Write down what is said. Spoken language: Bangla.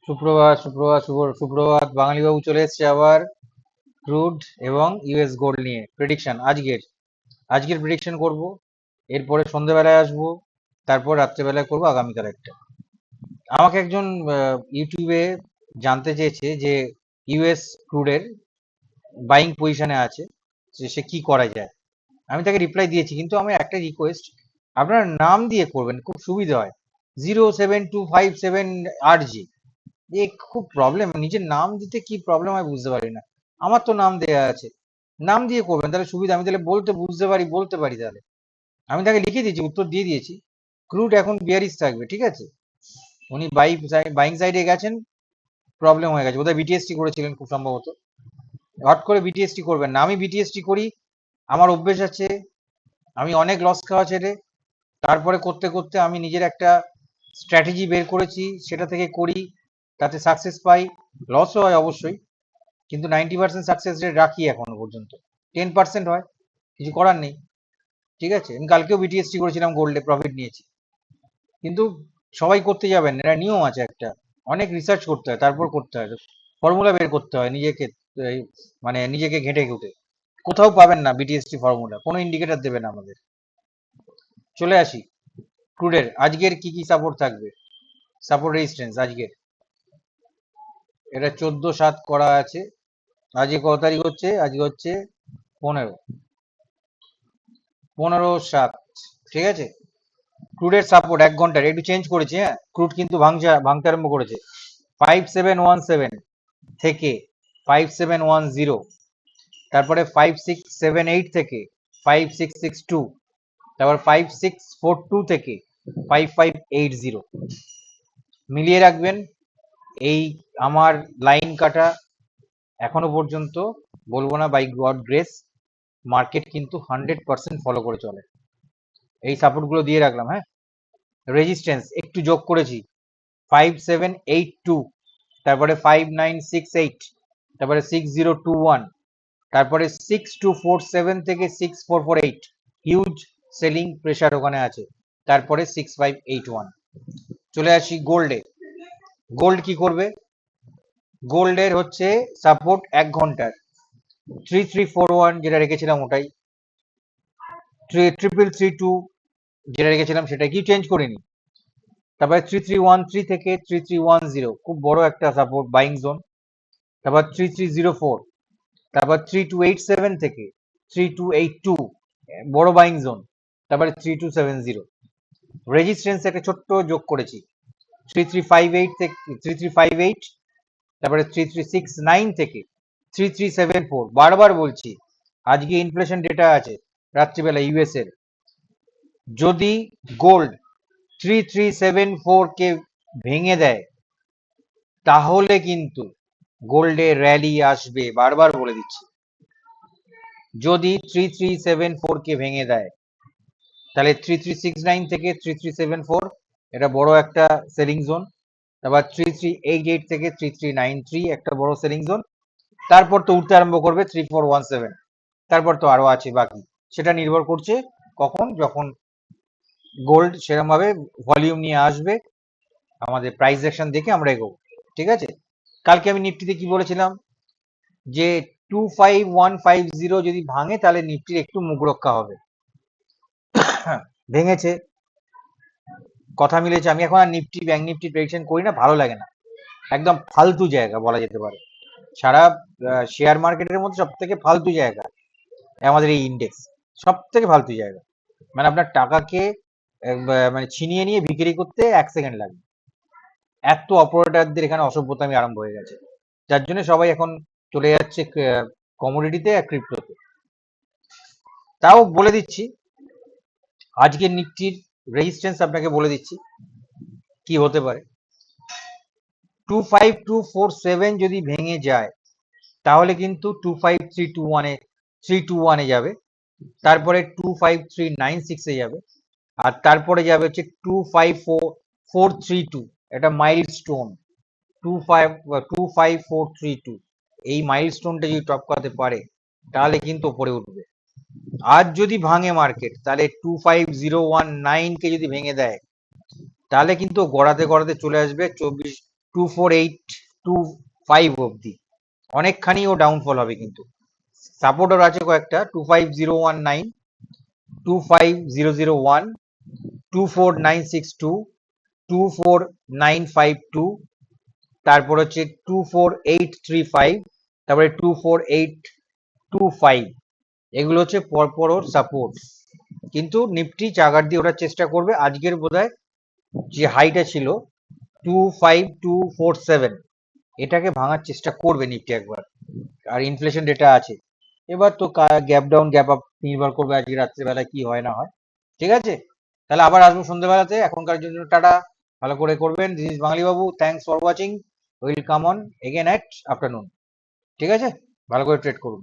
সুপ্রভাত সুপ্রভাত সুপ্রভাত বাঙালিবাবু চলে এসছে আবার ক্রুড এবং ইউএস গোল্ড নিয়ে প্রেডিকশন আজকের প্রেডিকশন করব। এরপরে সন্ধ্যেবেলায় আসবো, তারপর রাত্রেবেলায় করবো আগামীকাল একটা। আমাকে একজন ইউটিউবে জানতে চেয়েছে যে ইউএস ক্রুডের বাইং পজিশনে আছে, যে সে কি করা যায়। আমি তাকে রিপ্লাই দিয়েছি, কিন্তু আমার একটা রিকোয়েস্ট, আপনার নাম দিয়ে করবেন, খুব সুবিধা হয়। 07257 RG, এ খুব প্রবলেম, নিজের নাম দিতে কি প্রবলেম হয় বুঝতে পারি না। আমার তো নাম দেয়া আছে, নাম দিয়ে করবেন তাহলে সুবিধা, আমি তাহলে বলতে পারি তাহলে। আমি তাকে লিখে দিয়েছি, উত্তর দিয়ে দিয়েছি। ক্রুড এখন বিয়ারিশ থাকবে, ঠিক আছে। উনি বাইং সাইডে গেছেন, প্রবলেম হয়ে গেছে, বোধহয় বিটিএসটি করেছিলেন খুব সম্ভবত। হট করে বিটিএসটি করবেন না, আমি বিটিএসটি করি, আমার অভ্যেস আছে। আমি অনেক লস খাওয়া ছেড়ে তারপরে করতে করতে আমি নিজের একটা স্ট্র্যাটেজি বের করেছি, সেটা থেকে করি, তাতে সাকসেস পাই। লসও হয় অবশ্যই, কিন্তু 90% সাকসেস রেট রাখি এখনো পর্যন্ত। 10% হয়, কিছু করার নেই, ঠিক আছে। আমি কালকেও বিটিএসটি করেছিলাম, গোল্ডে প্রফিট নিয়েছি। কিন্তু সবাই করতে যাবেন, এটা নিয়ম আছে একটা, অনেক রিসার্চ করতে হয়, তারপর করতে হয়, ফর্মুলা বের করতে হয় নিজেকে, এই, মানে নিজেকে ঘেঁটে ঘুটে। কোথাও পাবেন না বিটিএসটি ফর্মুলা, কোনো ইন্ডিকেটর দেবে না আমাদের। চলে আসি ক্রুডের আজকের কি কি সাপোর্ট থাকবে, সাপোর্ট রেজিস্ট্যান্স আজকের। এটা 14/7 করা আছে। আজকে কত তারিখ হচ্ছে? আজকে হচ্ছে 15, 15/7, ঠিক আছে। ক্রুডের সাপোর্ট 1 ঘন্টার একটু চেঞ্জ করেছি, হ্যাঁ, ক্রুড কিন্তু ভাঙতে আরম্ভ করেছে। 5717 থেকে 5710, তারপরে 5678 থেকে 5662, তারপর 5642 থেকে 5580। মিলিয়ে রাখবেন এই আমার লাইন কাটা। এখনো পর্যন্ত বলবো না বাই গড গ্রেস, মার্কেট কিন্তু 100% ফলো করে চলে। এই সাপোর্ট গুলো দিয়ে রাখলাম, হ্যাঁ। রেজিস্ট্যান্স একটু যোগ করেছি, 5782, তারপরে 5968, তারপরে 6021, তারপরে 6247 থেকে 6448, হিউজ সেলিং প্রেসার ওখানে আছে। তারপরে 6581। চলে আসি গোল্ডে। গোল্ড কি করবে? গোল্ডের হচ্ছে সাপোর্ট 1 ঘন্টার 3341, যেটা রেখেছিলাম ওটাই। 3332 যেটা রেখেছিলাম সেটা কি চেঞ্জ করিনি। তারপরে 3313 থেকে 3310, খুব বড় একটা সাপোর্ট বাইং জোন। তারপর 3304, তারপর 3287 থেকে 3282, বড় বাইং জোন। তারপরে 3270। রেজিস্ট্যান্স একটা ছোট্ট যোগ করেছি, 3358 থেকে 3358, তারপরে 3369 থেকে 3374। বারবার বলছি, আজকে ইনফ্লেশন ডেটা আছে রাত্রিবেলা ইউএস এর। যদি গোল্ড 3374 কে ভেঙে দেয়, তাহলে কিন্তু গোল্ডে র্যালি আসবে, বারবার বলে দিচ্ছি। যদি 3374 কে ভেঙে দেয়, তাহলে 3369 থেকে 3374 এটা বড় একটা সেলিং জোন। তারপর 3388 থেকে 3393 একটা বড় সেলিং জোন। তারপর তো উঠতে আরম্ভ করবে 3417। তারপর তো আরো আছে বাকি, সেটা নির্ভর করছে কখন, যখন গোল্ড সেরকম ভাবে ভলিউম নিয়ে আসবে, আমাদের প্রাইস অ্যাকশন দেখে আমরা এগোবো, ঠিক আছে। কালকে আমি নিফটিতে কি বলেছিলাম, যে 25150 যদি ভাঙে তাহলে নিফটির একটু মুখ রক্ষা হবে। ভেঙেছে, কথা মিলেছে। আমি এখন আর নিফটি ব্যাংক নিফটি প্রেডিকশন করি না, ভালো লাগে না, একদম ফালতু জায়গা বলা যেতে পারে। সারা শেয়ার মার্কেটের মধ্যে সব থেকে ফালতু জায়গা আমাদের এই ইন্ডেক্স, সব থেকে ফালতু জায়গা। মানে আপনার টাকাকে মানে ছিনিয়ে নিয়ে বিক্রি করতে 1 সেকেন্ড লাগবে। এত অপারেটরদের এখানে অসভ্যতামি আরম্ভ হয়ে গেছে, যার জন্য সবাই এখন চলে যাচ্ছে কমোডিটিতে আর ক্রিপ্টোতে। তাও বলে দিচ্ছি, আজকের নিফটির রেজিস্ট্যান্স আপনাকে বলে দিচ্ছি কি হতে পারে। 25247 যদি ভেঙে যায়, তাহলে কিন্তু 25321 যাবে, তারপরে 25396 যাবে, আর তারপরে যাবে হচ্ছে 254432, এটা মাইলস্টোন। 25432, এই মাইলস্টোনটা যদি টপ করতে পারে তাহলে কিন্তু ওপরে উঠবে। আজ যদি ভাঙে মার্কেট, তাহলে 25019 কে যদি ভেঙে দেয়, তাহলে কিন্তু গড়াতে গড়াতে চলে আসবে 2482.5 অবধি অনেকখানি ও ডাউনফল হবে, কিন্তু সাপোর্টার আছে কয়েকটা 25019, 25001, 24962, 24952, তারপর হচ্ছে 24835, তারপরে 24825, এগুলো হচ্ছে পরপর ওর সাপোর্ট। কিন্তু নিফটি চাগার দিয়ে ওঠার চেষ্টা করবে। আজকের বোধহয় যে হাইটা ছিল 25247, এটাকে ভাঙার চেষ্টা করবে নিফটি একবার। আর ইনফ্লেশন ডেটা আছে, এবার তো গ্যাপ ডাউন গ্যাপ আপ নির্ভর করবে আজকে রাত্রেবেলা কি হয় না হয়। ঠিক আছে, তাহলে আবার আসবো সন্ধ্যেবেলাতে। এখনকার জন্য টাটা, ভালো করে করবেন। This is Bangali Babu, thanks for watching, will come on again at afternoon. ঠিক আছে, ভালো করে ট্রেড করুন।